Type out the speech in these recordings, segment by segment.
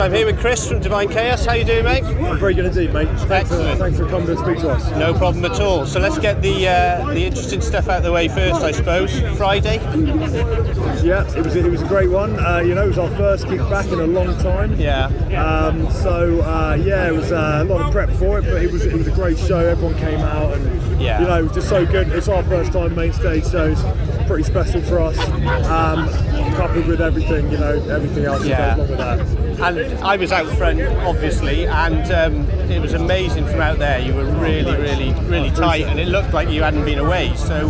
I'm here with Chris from Divine Chaos. How you doing, mate? I'm very good indeed, mate. Thanks for coming to speak to us. No problem at all. So let's get the interesting stuff out of the way first, I suppose. Friday. Yeah, it was a great one. It was our first gig back in a long time. Yeah. It was a lot of prep for it, but it was a great show. Everyone came out, and it was just so good. It's our first time main stage, so it's pretty special for us. Coupled with everything, everything else that goes along with that. And I was out front, obviously, and it was amazing from out there. You were really tight, and it looked like you hadn't been away. So,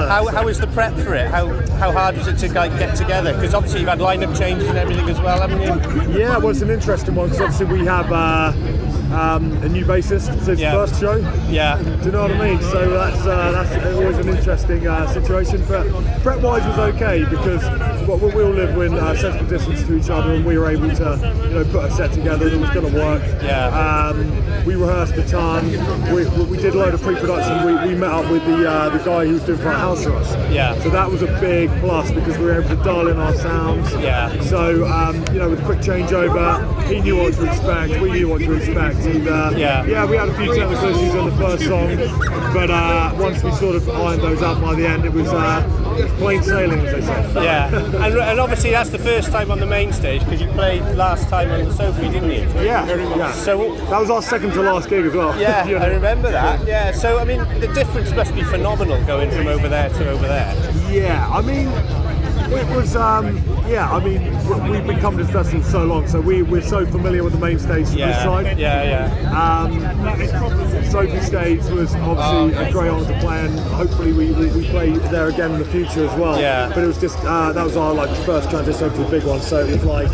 how was the prep for it? How hard was it to get together? Because obviously you've had lineup changes and everything as well, haven't you? Yeah, well, it's an interesting one because obviously we have a new bassist. It's his first show. Yeah. Do you know what I mean? So that's always an interesting situation. But prep-wise was okay because we all live in sensible distance to each other, and we were able to put a set together that was going to work. Yeah. We rehearsed a ton. We did a load of pre-production. We met up with the guy who was doing front house for us. Yeah. So that was a big plus because we were able to dial in our sounds. Yeah. So with a quick changeover, he knew what to expect. We knew what to expect. And we had a few technical issues on the first song, but once we sort of ironed those out by the end, it was plain sailing, as they say. Yeah, and obviously that's the first time on the main stage because you played last time on the Sophie, didn't you? Yeah. So that was our second to last gig as well. Yeah, I remember that. Yeah, so I mean the difference must be phenomenal going from over there to over there. Yeah, I mean. It was, we've been coming to this festival so long, so we're so familiar with the main stage from this side. Sophie stage was obviously a great honour to play, and hopefully we play there again in the future as well. Yeah. But it was just, that was our first transition over to the big one, so it was like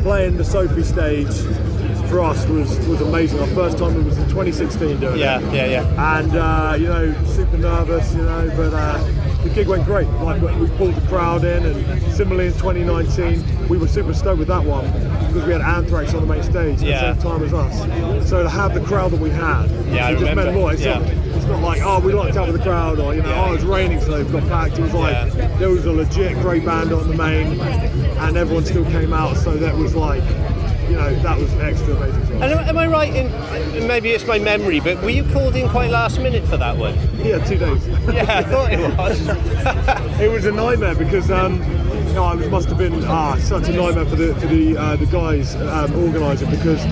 playing the Sophie stage for us was amazing. Our first time it was in 2016 doing it. And, super nervous, but the gig went great. We pulled the crowd in, and similarly in 2019, we were super stoked with that one because we had Anthrax on the main stage at the same time as us. So to have the crowd that we had, it just meant more. It's not like, we locked out with the crowd, or it was raining so it got packed. It was like, there was a legit great band on the main, and everyone still came out, so that was like, that was extra amazing for us. And am I right in, maybe it's my memory, but were you called in quite last minute for that one? Yeah, 2 days. Yeah, I thought it was. It was a nightmare because it must have been such a nightmare for the guys organising because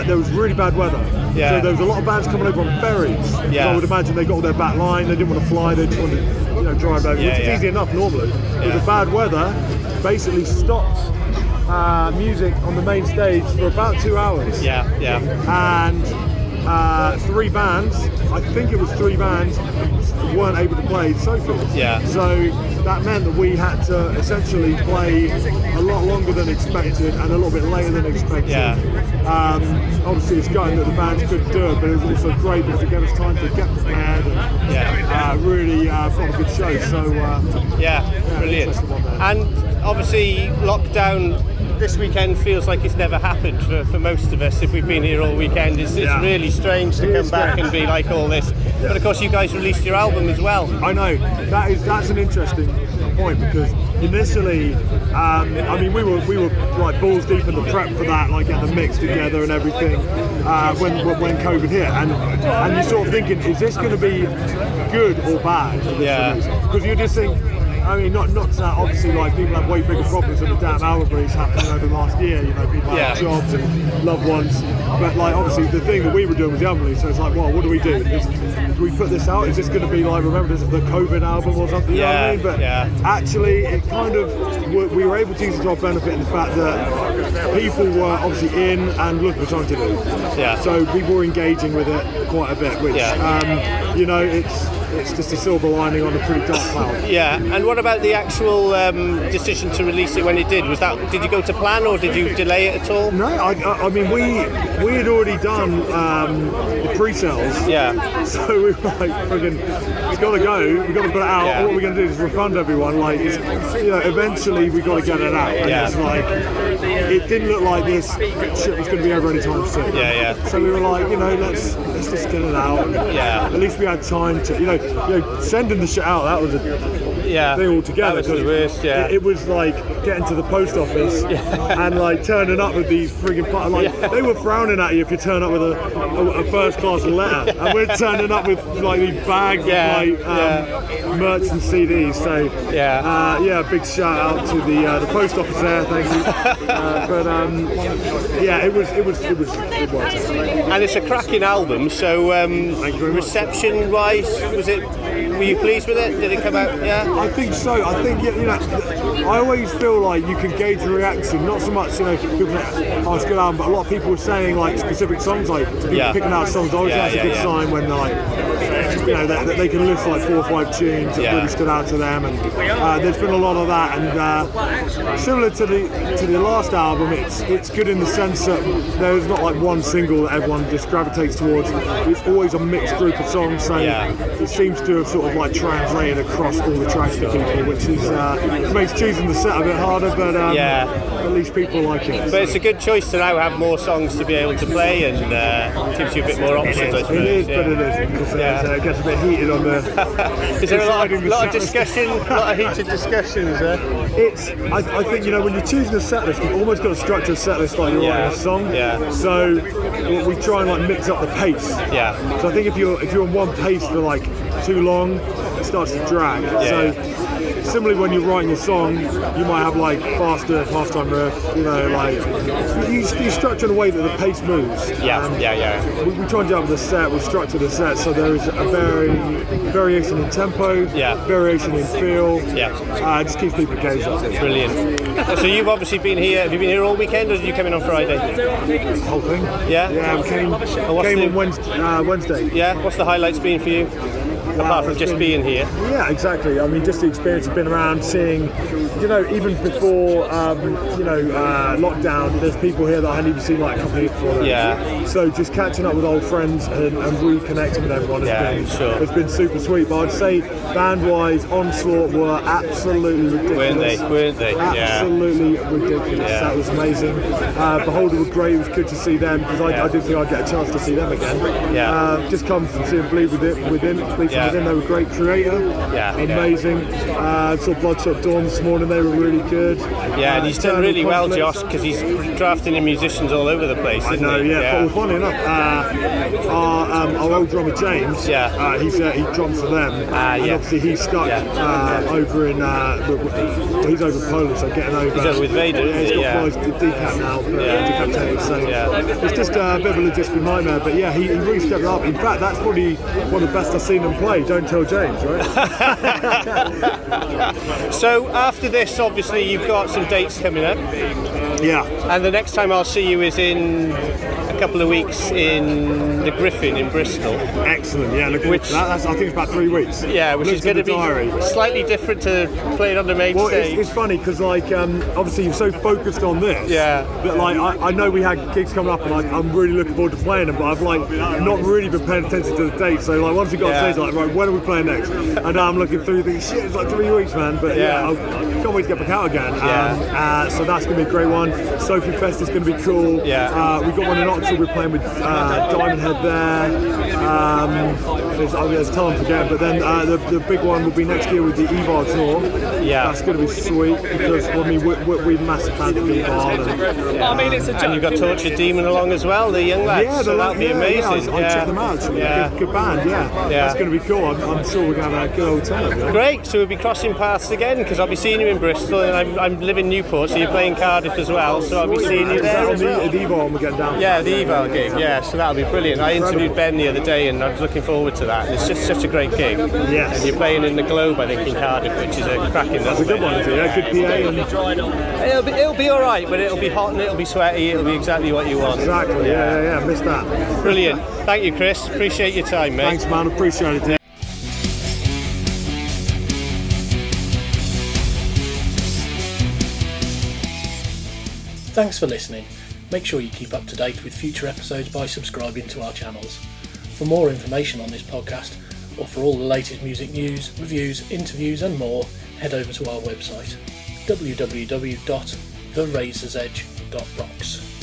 there was really bad weather. Yeah. So there was a lot of bands coming over on ferries. Yeah. So I would imagine they got all their back line. They didn't want to fly. They just wanted to drive over, which is easy enough normally. But the bad weather basically stopped music on the main stage for about 2 hours. And 3 bands, I think it was 3 bands, weren't able to play Sophie. So that meant that we had to essentially play a lot longer than expected and a little bit later than expected. Obviously it's going that the bands couldn't do it, but it was also great because it gave us time to get prepared and really put a good show. So brilliant. And obviously lockdown this weekend feels like it's never happened for most of us. If we've been here all weekend, it's really strange to come back and be like all this. But of course you guys released your album as well. I know, that's an interesting point because initially we were like balls deep in the prep for that, like getting the mix together and everything when COVID hit, and you're sort of thinking, is this going to be good or bad? Because you just think, not that obviously people have way bigger problems than the damn album release happening over the last year, people have jobs and loved ones, but obviously the thing that we were doing was the album release, so it's like, well, what do we do? Do we put this out? Is this going to be remember this is the COVID album or something? You know what I mean? But actually it kind of, we were able to use it to our benefit in the fact that people were obviously in and looking for something to do. So people were engaging with it quite a bit, which it's just a silver lining on a pretty dark cloud. And what about the actual decision to release it when it did? Did you go to plan or did you delay it at all? No, I mean we had already done the pre-sales. So we were like, friggin', it's got to go. We've got to put it out. What we're going to do is refund everyone. Eventually we got to get it out. And it's like, it didn't look like this shit was going to be over anytime soon. So we were like, let's just get it out. At least we had time to, sending the shit out. That was a thing altogether. That was the worst, it was like getting to the post office and like turning up with these frigging they were frowning at you if you turn up with a first class letter, and we're turning up with like these bags of merch and CDs. So big shout out to the post office there, thank you. It was. And it's a cracking album. So reception wise, were you pleased with it? Did it come out? Yeah, I think so. I think I always feel like you can gauge a reaction. Not so much people say, "Oh, it's a good album," but a lot of people were saying like specific songs, like people picking out songs. Obviously, that's a good sign when they're like, they can list like 4 or 5 tunes that really stood out to them, and there's been a lot of that. And similar to the last album, it's good in the sense that there's not like one single that everyone just gravitates towards. It's always a mixed group of songs, so it seems to have sort of like translated across all the tracks for people, which is makes choosing the set a bit harder, but at least people like it. But it's a good choice to now have more songs to be able to play, and gives you a bit more options, I suppose. It is, but it isn't, because it gets a bit heated on the... Is there a lot of discussion, a lot of heated discussions there? I think, when you're choosing a set list, you've almost got to structure a set list like you're writing a song. So we try and like mix up the pace. So I think if you're on one pace for like too long, it starts to drag. Similarly, when you're writing a song, you might have like faster half-time riff, you structure in a way that the pace moves. We try and do that with the set. We structure the set so there is a variation in tempo, variation in feel. It just keeps people engaged. Brilliant. So you've obviously been here. Have you been here all weekend, or did you come in on Friday? The whole thing. Yeah, we came on Wednesday. Yeah. What's the highlights been for you? Apart from just being here. Yeah, exactly. I mean, just the experience of being around, seeing, even before, lockdown, there's people here that I hadn't even seen like a couple of years before. So just catching up with old friends and reconnecting with everyone has been super sweet. But I'd say band-wise, Onslaught were absolutely ridiculous. Weren't they? Absolutely ridiculous. That was amazing. Beholder were great. It was good to see them, because I didn't think I'd get a chance to see them again. Just come from seeing Bleed Within. They were great. Creator, amazing. Saw Bloodstock Dawn this morning. They were really good. And he's done really well, Josh, because he's drafting in musicians all over the place. I know. But funny enough, our old drummer James, he drums for them, and obviously he's stuck over in. He's over in Poland, so getting over. He's over with Vader. He's got decap now, decapitated. So it's just a bit of a logistical nightmare. But he really stepped up. In fact, that's probably one of the best I've seen him play. Don't tell James, right? So after this, obviously, you've got some dates coming up. And the next time I'll see you is in a couple of weeks in the Griffin in Bristol. Excellent, I think it's about 3 weeks. Which is going to be slightly different to playing on the main stage. It's funny because obviously you're so focused on this. But I know we had gigs coming up, and I'm really looking forward to playing them. But I've not really been paying attention to the dates. So once we got on stage, right, when are we playing next? And now I'm looking through things. Shit, it's like 3 weeks, man. But I can't wait to get back out again. So that's going to be a great one. Sophie Fest is going to be cool. We've got one in Oxford. We're playing with Diamond Head there. There's time to forget, but then the big one will be next year with the Evar tour. That's going to be sweet, because we're massive fans of Evar. And you've got Tortured Demon along as well, the young lads. So that'll be amazing. I checked them out. Good band. That's going to be cool. I'm sure we're going to have a good old time. Great. So we'll be crossing paths again, because I'll be seeing you in Bristol, and I'm living in Newport, so you're playing Cardiff as well. So I'll be seeing you there as well. The Evar we're getting down. The Evar gig. So that'll be brilliant. I interviewed Ben the other day, and I was looking forward to that. It's just such a great gig. And you're playing in the Globe, I think, in Cardiff, which is a cracking. That's a good one, isn't it? Good PA. It'll be all right, but it'll be hot and it'll be sweaty. It'll be exactly what you want. Exactly. Missed that. Brilliant. Thank you, Chris. Appreciate your time, mate. Thanks, man. Appreciate it. Thanks for listening. Make sure you keep up to date with future episodes by subscribing to our channels. For more information on this podcast, or for all the latest music news, reviews, interviews and more, head over to our website www.therazorsedge.rocks.